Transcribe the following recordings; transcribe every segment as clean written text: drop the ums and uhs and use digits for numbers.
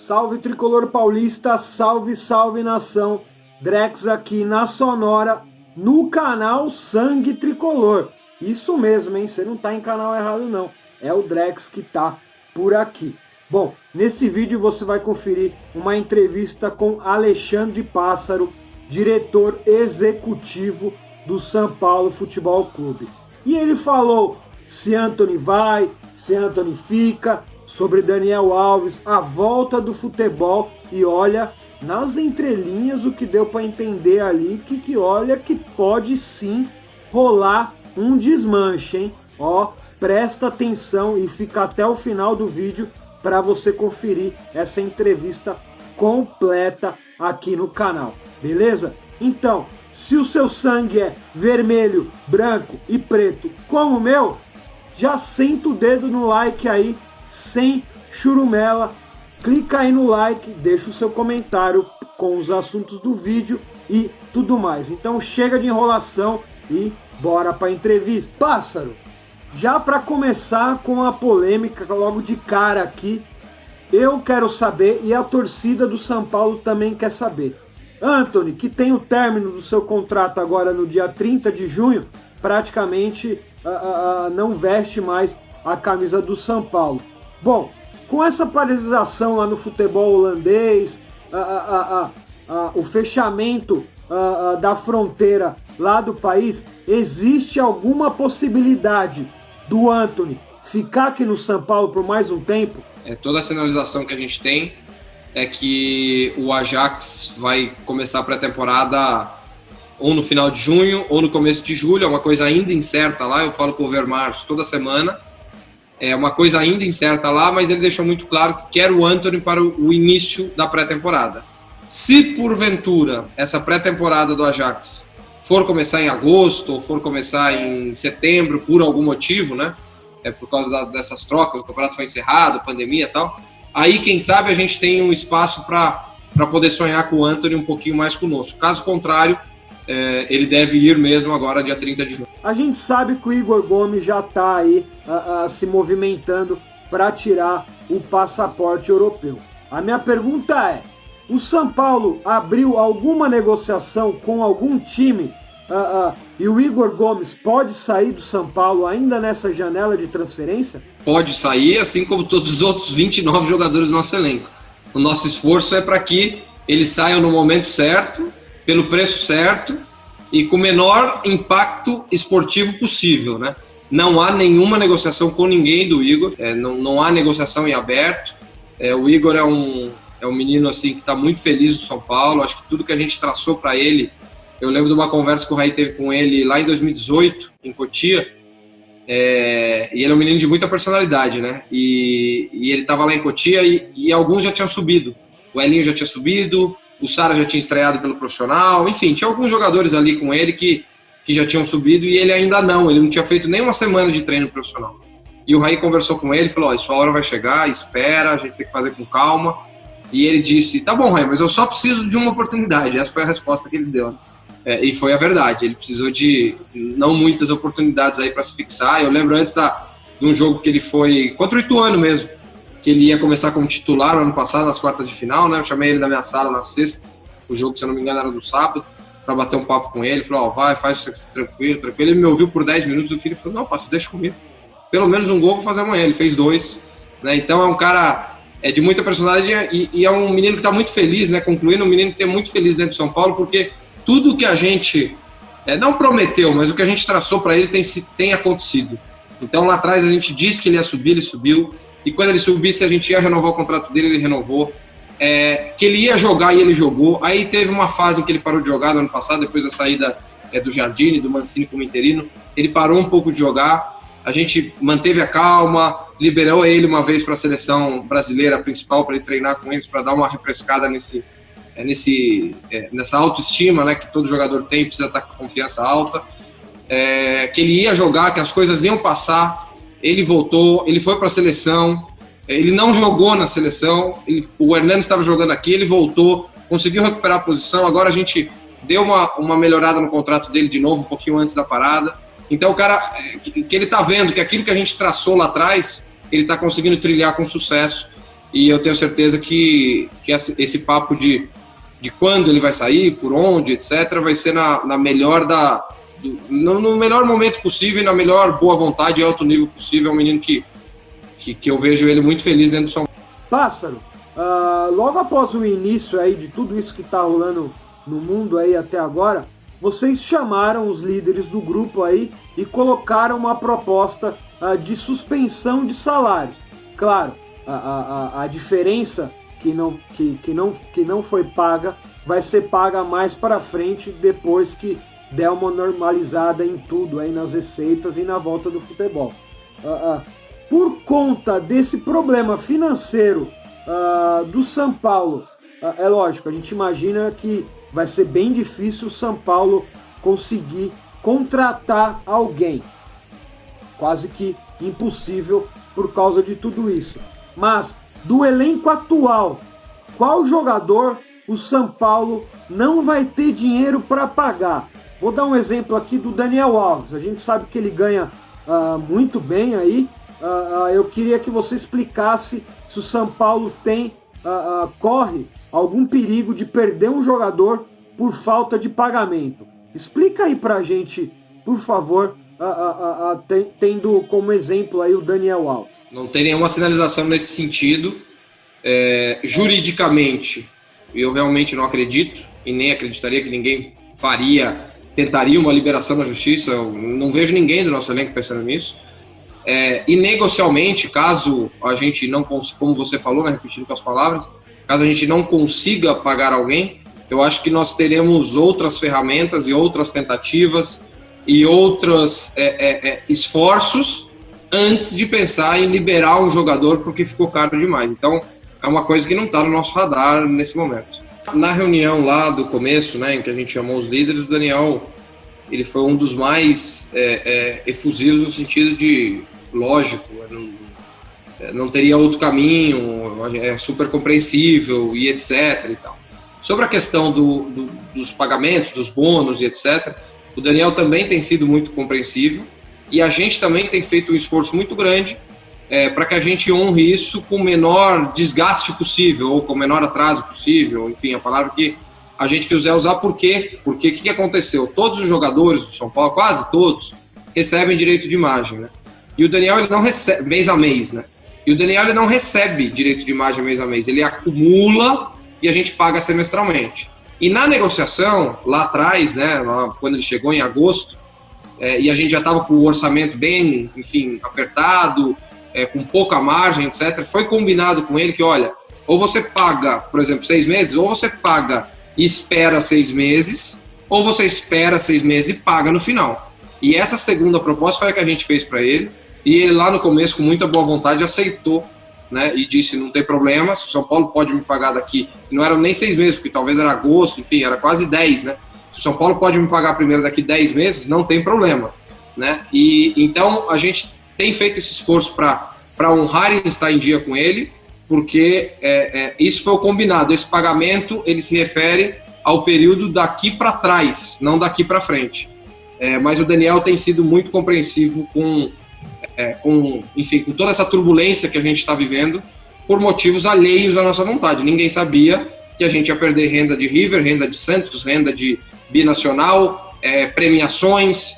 Salve Tricolor Paulista, salve, salve nação. Drex aqui na Sonora, no canal Sangue Tricolor. Isso mesmo, hein? Você não tá em canal errado não. É o Drex que tá por aqui. Bom, nesse vídeo você vai conferir uma entrevista com Alexandre Pássaro, diretor executivo do São Paulo Futebol Clube. E ele falou se Antony vai, se Antony fica, sobre Daniel Alves, a volta do futebol e olha, nas entrelinhas o que deu para entender ali, que olha que pode sim rolar um desmanche, hein? Ó, presta atenção e fica até o final do vídeo para você conferir essa entrevista completa aqui no canal, beleza? Então, se o seu sangue é vermelho, branco e preto como o meu, já senta o dedo no like aí, sem churumela, clica aí no like, deixa o seu comentário com os assuntos do vídeo e tudo mais. Então chega de enrolação e bora para a entrevista. Pássaro, já para começar com a polêmica logo de cara aqui, eu quero saber e a torcida do São Paulo também quer saber. Antony, que tem o término do seu contrato agora no dia 30 de junho, praticamente não veste mais a camisa do São Paulo. Bom, com essa paralisação lá no futebol holandês, o fechamento da fronteira lá do país, existe alguma possibilidade do Antony ficar aqui no São Paulo por mais um tempo? Toda a sinalização que a gente tem é que o Ajax vai começar a pré-temporada ou no final de junho ou no começo de julho, é uma coisa ainda incerta lá, eu falo com o Vermars toda semana. É uma coisa ainda incerta lá, mas ele deixou muito claro que quer o Antony para o início da pré-temporada. Se, porventura, essa pré-temporada do Ajax for começar em agosto ou for começar em setembro, por algum motivo, né? Por causa dessas trocas, o campeonato foi encerrado, pandemia e tal, aí, quem sabe, a gente tem um espaço para poder sonhar com o Antony um pouquinho mais conosco. Caso contrário, ele deve ir mesmo agora, dia 30 de junho. A gente sabe que o Igor Gomes já está aí se movimentando para tirar o passaporte europeu. A minha pergunta é, o São Paulo abriu alguma negociação com algum time e o Igor Gomes pode sair do São Paulo ainda nessa janela de transferência? Pode sair, assim como todos os outros 29 jogadores do nosso elenco. O nosso esforço é para que eles saiam no momento certo, pelo preço certo e com o menor impacto esportivo possível, né? Não há nenhuma negociação com ninguém do Igor, não há negociação em aberto. O Igor é um menino assim, que está muito feliz no São Paulo, acho que tudo que a gente traçou para ele, eu lembro de uma conversa que o Raí teve com ele lá em 2018, em Cotia, e ele é um menino de muita personalidade, né? E ele estava lá em Cotia e alguns já tinham subido. O Elinho já tinha subido, o Sara já tinha estreado pelo profissional, enfim, tinha alguns jogadores ali com ele que já tinham subido e ele ainda não, ele não tinha feito nem uma semana de treino profissional. E o Raí conversou com ele, falou, sua hora vai chegar, espera, a gente tem que fazer com calma. E ele disse, tá bom, Raí, mas eu só preciso de uma oportunidade. Essa foi a resposta que ele deu, né? E foi a verdade, ele precisou de não muitas oportunidades aí para se fixar. Eu lembro antes de um jogo que ele foi, contra o Ituano mesmo, que ele ia começar como titular no ano passado, nas quartas de final, né? Eu chamei ele da minha sala na sexta, o jogo, se eu não me engano, era do sábado, para bater um papo com ele. Falou, vai, faz isso tranquilo. Ele me ouviu por 10 minutos, o filho falou, não, Pássaro, deixa comigo. Pelo menos um gol vou fazer amanhã. Ele fez 2, né? Então é um cara de muita personalidade e é um menino que está muito feliz, né? Concluindo, um menino que é muito feliz dentro de São Paulo, porque tudo que a gente não prometeu, mas o que a gente traçou para ele tem acontecido. Então lá atrás a gente disse que ele ia subir, ele subiu. E quando ele subisse, a gente ia renovar o contrato dele, ele renovou. Que ele ia jogar e ele jogou. Aí teve uma fase em que ele parou de jogar no ano passado, depois da saída do Jardine, do Mancini como interino. Ele parou um pouco de jogar. A gente manteve a calma, liberou ele uma vez para a seleção brasileira principal, para ele treinar com eles, para dar uma refrescada nessa autoestima, né, que todo jogador tem, precisa estar com confiança alta. Que ele ia jogar, que as coisas iam passar. Ele voltou, ele foi para a seleção, ele não jogou na seleção, o Hernandes estava jogando aqui, ele voltou, conseguiu recuperar a posição, agora a gente deu uma melhorada no contrato dele de novo, um pouquinho antes da parada. Então o cara, que ele está vendo que aquilo que a gente traçou lá atrás, ele está conseguindo trilhar com sucesso. e eu tenho certeza que esse papo de quando ele vai sair, por onde, etc., vai ser na melhor no melhor momento possível e na melhor boa vontade e alto nível possível. É um menino que eu vejo ele muito feliz dentro do São Paulo. Pássaro, logo após o início aí de tudo isso que está rolando no mundo aí até agora, vocês chamaram os líderes do grupo aí e colocaram uma proposta de suspensão de salários. Claro, a diferença que não foi paga vai ser paga mais para frente, depois que der uma normalizada em tudo aí nas receitas e na volta do futebol. Por conta desse problema financeiro do São Paulo, é lógico, a gente imagina que vai ser bem difícil o São Paulo conseguir contratar alguém. Quase que impossível por causa de tudo isso. Mas, do elenco atual, qual jogador o São Paulo não vai ter dinheiro para pagar? Vou dar um exemplo aqui do Daniel Alves. A gente sabe que ele ganha muito bem aí. Eu queria que você explicasse se o São Paulo corre algum perigo de perder um jogador por falta de pagamento. Explica aí pra gente, por favor, tendo como exemplo aí o Daniel Alves. Não tem nenhuma sinalização nesse sentido. Juridicamente, eu realmente não acredito, e nem acreditaria que ninguém tentaria uma liberação na justiça. Eu não vejo ninguém do nosso elenco pensando nisso. E negocialmente, caso a gente não consiga, como você falou, né, repetindo com as palavras, caso a gente não consiga pagar alguém, eu acho que nós teremos outras ferramentas e outras tentativas e outros esforços antes de pensar em liberar um jogador porque ficou caro demais. Então, é uma coisa que não está no nosso radar nesse momento. Na reunião lá do começo, né, em que a gente chamou os líderes, o Daniel, ele foi um dos mais efusivos no sentido de, lógico, não teria outro caminho, é super compreensível e etc. E tal. Sobre a questão dos pagamentos, dos bônus e etc., o Daniel também tem sido muito compreensível e a gente também tem feito um esforço muito grande para que a gente honre isso com o menor desgaste possível ou com o menor atraso possível, enfim, a palavra que a gente quiser usar. Por quê? Porque o que aconteceu? Todos os jogadores do São Paulo, quase todos, recebem direito de imagem, né? E o Daniel, ele não recebe mês a mês, né? E o Daniel, ele não recebe direito de imagem mês a mês, ele acumula e a gente paga semestralmente. E na negociação, lá atrás, né, quando ele chegou em agosto, e a gente já estava com o orçamento bem, enfim, apertado, com pouca margem, etc., foi combinado com ele que, olha, ou você paga, por exemplo, 6 meses, ou você paga e espera 6 meses, ou você espera 6 meses e paga no final. E essa segunda proposta foi a que a gente fez para ele, e ele lá no começo, com muita boa vontade, aceitou, né, e disse, não tem problema, se o São Paulo pode me pagar daqui, não eram nem 6 meses, porque talvez era agosto, enfim, era quase 10, né, se o São Paulo pode me pagar primeiro daqui 10 meses, não tem problema, né, e então a gente tem feito esse esforço para honrar e estar em dia com ele, porque isso foi o combinado, esse pagamento, ele se refere ao período daqui para trás, não daqui para frente, mas o Daniel tem sido muito compreensivo enfim, com toda essa turbulência que a gente está vivendo, por motivos alheios à nossa vontade. Ninguém sabia que a gente ia perder renda de River, renda de Santos, renda de Binacional, premiações,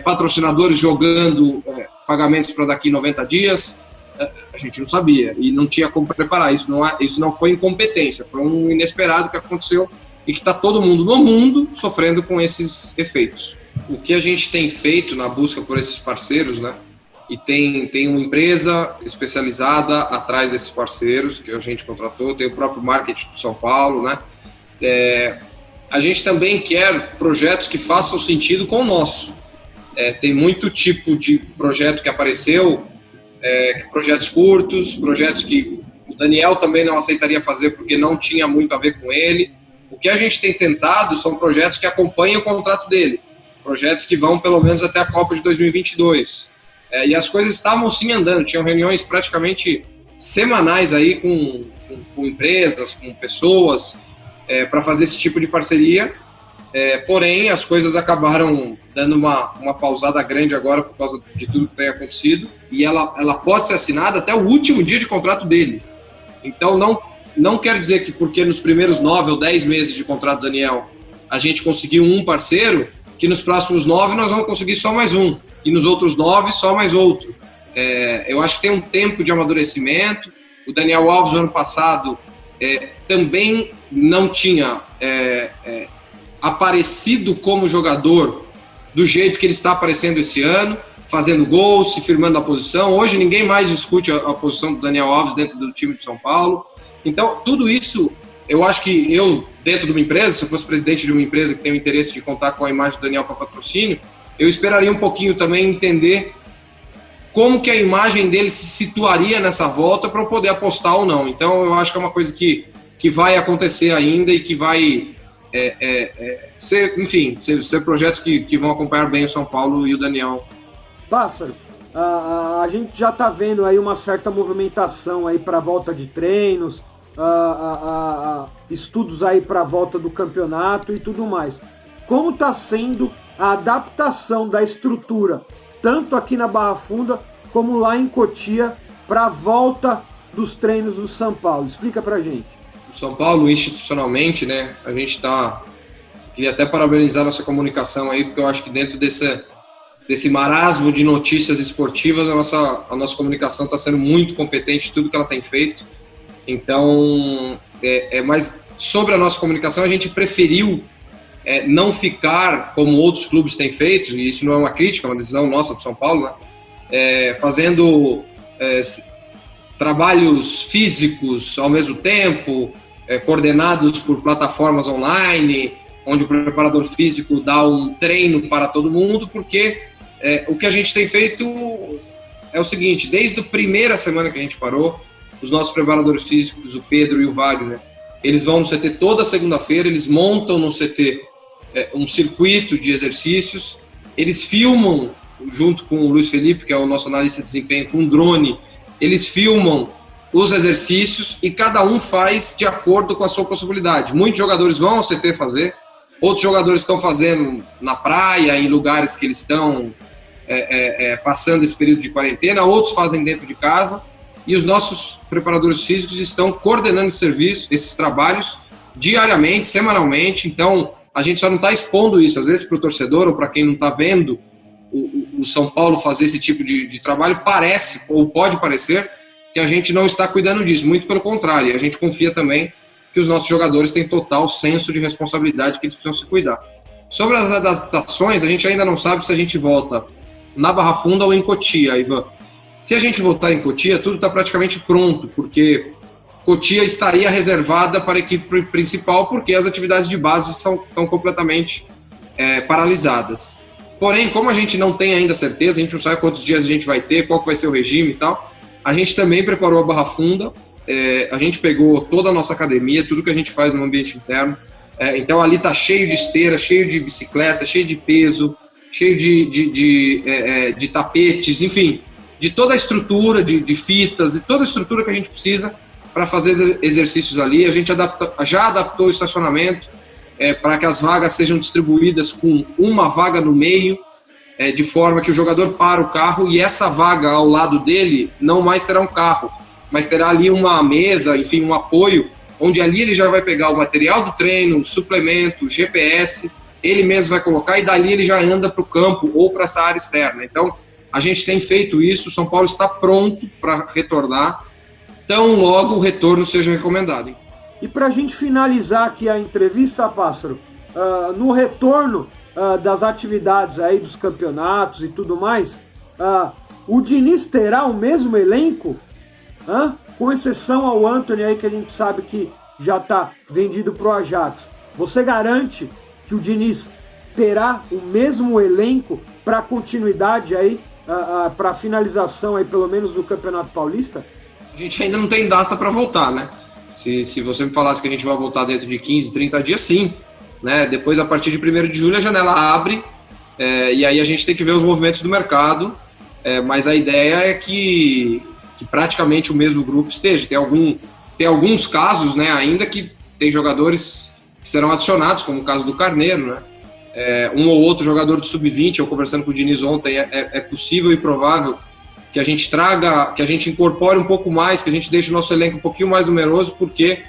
patrocinadores jogando pagamentos para daqui 90 dias. A gente não sabia e não tinha como preparar. Isso não foi incompetência, foi um inesperado que aconteceu e que está todo mundo no mundo sofrendo com esses efeitos. O que a gente tem feito na busca por esses parceiros, né? E tem uma empresa especializada atrás desses parceiros que a gente contratou, tem o próprio marketing do São Paulo, né? A gente também quer projetos que façam sentido com o nosso. Tem muito tipo de projeto que apareceu, projetos curtos, projetos que o Daniel também não aceitaria fazer porque não tinha muito a ver com ele. O que a gente tem tentado são projetos que acompanham o contrato dele, projetos que vão pelo menos até a Copa de 2022. E as coisas estavam sim andando, tinham reuniões praticamente semanais aí com empresas, com pessoas, para fazer esse tipo de parceria, porém as coisas acabaram dando uma pausada grande agora por causa de tudo que tem acontecido, e ela pode ser assinada até o último dia de contrato dele. Então não quer dizer que porque nos primeiros 9 ou 10 meses de contrato do Daniel a gente conseguiu um parceiro, que nos próximos 9 nós vamos conseguir só mais um, e nos outros 9 só mais outro. Eu acho que tem um tempo de amadurecimento. O Daniel Alves, no ano passado, também não tinha aparecido como jogador do jeito que ele está aparecendo esse ano, fazendo gols, se firmando na posição. Hoje ninguém mais discute a posição do Daniel Alves dentro do time de São Paulo. Então, tudo isso, eu acho que eu, dentro de uma empresa, se eu fosse presidente de uma empresa que tem o interesse de contar com a imagem do Daniel para patrocínio, eu esperaria um pouquinho também entender como que a imagem dele se situaria nessa volta para eu poder apostar ou não. Então, eu acho que é uma coisa que vai acontecer ainda e que vai ser projetos que vão acompanhar bem o São Paulo e o Daniel. Pássaro, a gente já está vendo aí uma certa movimentação aí para a volta de treinos, estudos aí para a volta do campeonato e tudo mais. Como está sendo a adaptação da estrutura, tanto aqui na Barra Funda como lá em Cotia, para a volta dos treinos do São Paulo? Explica para a gente. O São Paulo, institucionalmente, né, a gente queria até parabenizar nossa comunicação aí, porque eu acho que dentro desse marasmo de notícias esportivas, a nossa comunicação está sendo muito competente em tudo que ela tem feito. Então, mas sobre a nossa comunicação, a gente preferiu não ficar como outros clubes têm feito, e isso não é uma crítica, é uma decisão nossa do São Paulo, né? Fazendo trabalhos físicos ao mesmo tempo, coordenados por plataformas online, onde o preparador físico dá um treino para todo mundo, porque o que a gente tem feito é o seguinte: desde a primeira semana que a gente parou, os nossos preparadores físicos, o Pedro e o Wagner, eles vão no CT toda segunda-feira, eles montam no CT um circuito de exercícios, eles filmam, junto com o Luiz Felipe, que é o nosso analista de desempenho, com um drone, eles filmam os exercícios e cada um faz de acordo com a sua possibilidade. Muitos jogadores vão ao CT fazer, outros jogadores estão fazendo na praia, em lugares que eles estão passando esse período de quarentena, outros fazem dentro de casa, e os nossos preparadores físicos estão coordenando esses trabalhos diariamente, semanalmente. Então, a gente só não está expondo isso, às vezes, para o torcedor ou para quem não está vendo o São Paulo fazer esse tipo de trabalho, parece, ou pode parecer, que a gente não está cuidando disso. Muito pelo contrário, a gente confia também que os nossos jogadores têm total senso de responsabilidade, que eles precisam se cuidar. Sobre as adaptações, a gente ainda não sabe se a gente volta na Barra Funda ou em Cotia, Ivan. Se a gente voltar em Cotia, tudo está praticamente pronto, porque Cotia estaria reservada para a equipe principal, porque as atividades de base estão completamente paralisadas. Porém, como a gente não tem ainda certeza, a gente não sabe quantos dias a gente vai ter, qual que vai ser o regime e tal, a gente também preparou a Barra Funda, a gente pegou toda a nossa academia, tudo que a gente faz no ambiente interno, então ali está cheio de esteira, cheio de bicicleta, cheio de peso, cheio de tapetes, enfim, de toda a estrutura, de fitas, e toda a estrutura que a gente precisa para fazer exercícios ali. A gente já adaptou o estacionamento para que as vagas sejam distribuídas com uma vaga no meio, de forma que o jogador para o carro e essa vaga ao lado dele não mais terá um carro, mas terá ali uma mesa, enfim, um apoio, onde ali ele já vai pegar o material do treino, o suplemento, o GPS, ele mesmo vai colocar e dali ele já anda para o campo ou para essa área externa. Então, a gente tem feito isso, o São Paulo está pronto para retornar, tão logo o retorno seja recomendado. E para a gente finalizar aqui a entrevista, Pássaro, no retorno das atividades aí dos campeonatos e tudo mais, o Diniz terá o mesmo elenco? Com exceção ao Antony aí, que a gente sabe que já está vendido para o Ajax. Você garante que o Diniz terá o mesmo elenco para continuidade aí, para finalização aí, pelo menos do Campeonato Paulista? A gente ainda não tem data para voltar, né? Se você me falasse que a gente vai voltar dentro de 15, 30 dias, sim. Né? Depois, a partir de 1º de julho, a janela abre, e aí a gente tem que ver os movimentos do mercado, mas a ideia é que praticamente o mesmo grupo esteja. Tem alguns casos, né, ainda que tem jogadores que serão adicionados, como o caso do Carneiro, né? Um ou outro jogador do Sub-20, eu conversando com o Diniz ontem, é possível e provável que a gente traga, que a gente incorpore um pouco mais, que a gente deixe o nosso elenco um pouquinho mais numeroso, porque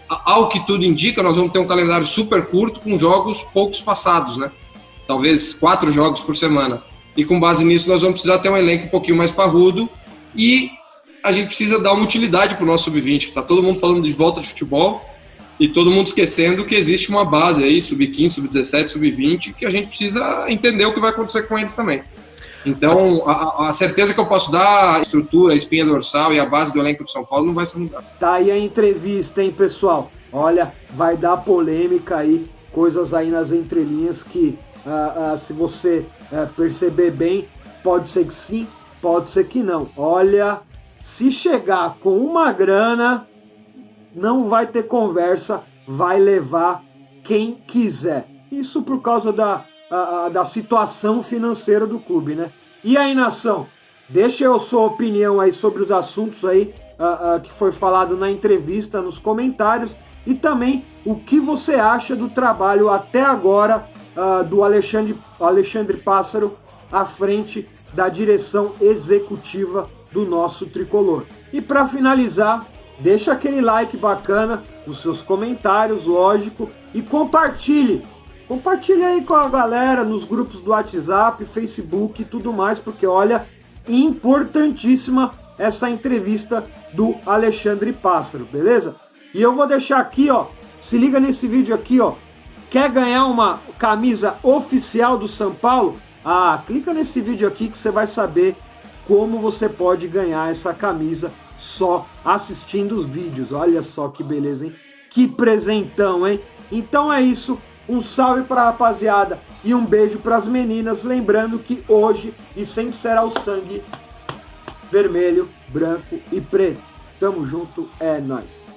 ao que tudo indica, nós vamos ter um calendário super curto com jogos poucos passados, né? Talvez 4 jogos por semana. E com base nisso nós vamos precisar ter um elenco um pouquinho mais parrudo e a gente precisa dar uma utilidade para o nosso sub-20, que está todo mundo falando de volta de futebol e todo mundo esquecendo que existe uma base aí, sub-15, sub-17, sub-20, que a gente precisa entender o que vai acontecer com eles também. Então, a certeza que eu posso dar, a estrutura, a espinha dorsal e a base do elenco de São Paulo não vai ser mudada. Tá aí a entrevista, hein, pessoal? Olha, vai dar polêmica aí, coisas aí nas entrelinhas que, se você perceber bem, pode ser que sim, pode ser que não. Olha, se chegar com uma grana, não vai ter conversa, vai levar quem quiser. Isso por causa da situação financeira do clube, né? E aí, nação, deixa a sua opinião aí sobre os assuntos aí que foi falado na entrevista, nos comentários, e também o que você acha do trabalho até agora do Alexandre Pássaro à frente da direção executiva do nosso tricolor. E para finalizar, deixa aquele like bacana, os seus comentários, lógico, e compartilhe. Compartilhe aí com a galera nos grupos do WhatsApp, Facebook e tudo mais, porque olha, importantíssima essa entrevista do Alexandre Pássaro, beleza? E eu vou deixar aqui, ó, se liga nesse vídeo aqui, ó. Quer ganhar uma camisa oficial do São Paulo? Clica nesse vídeo aqui que você vai saber como você pode ganhar essa camisa só assistindo os vídeos. Olha só que beleza, hein? Que presentão, hein? Então é isso. Um salve para a rapaziada e um beijo para as meninas. Lembrando que hoje e sempre será o sangue vermelho, branco e preto. Tamo junto, é nóis.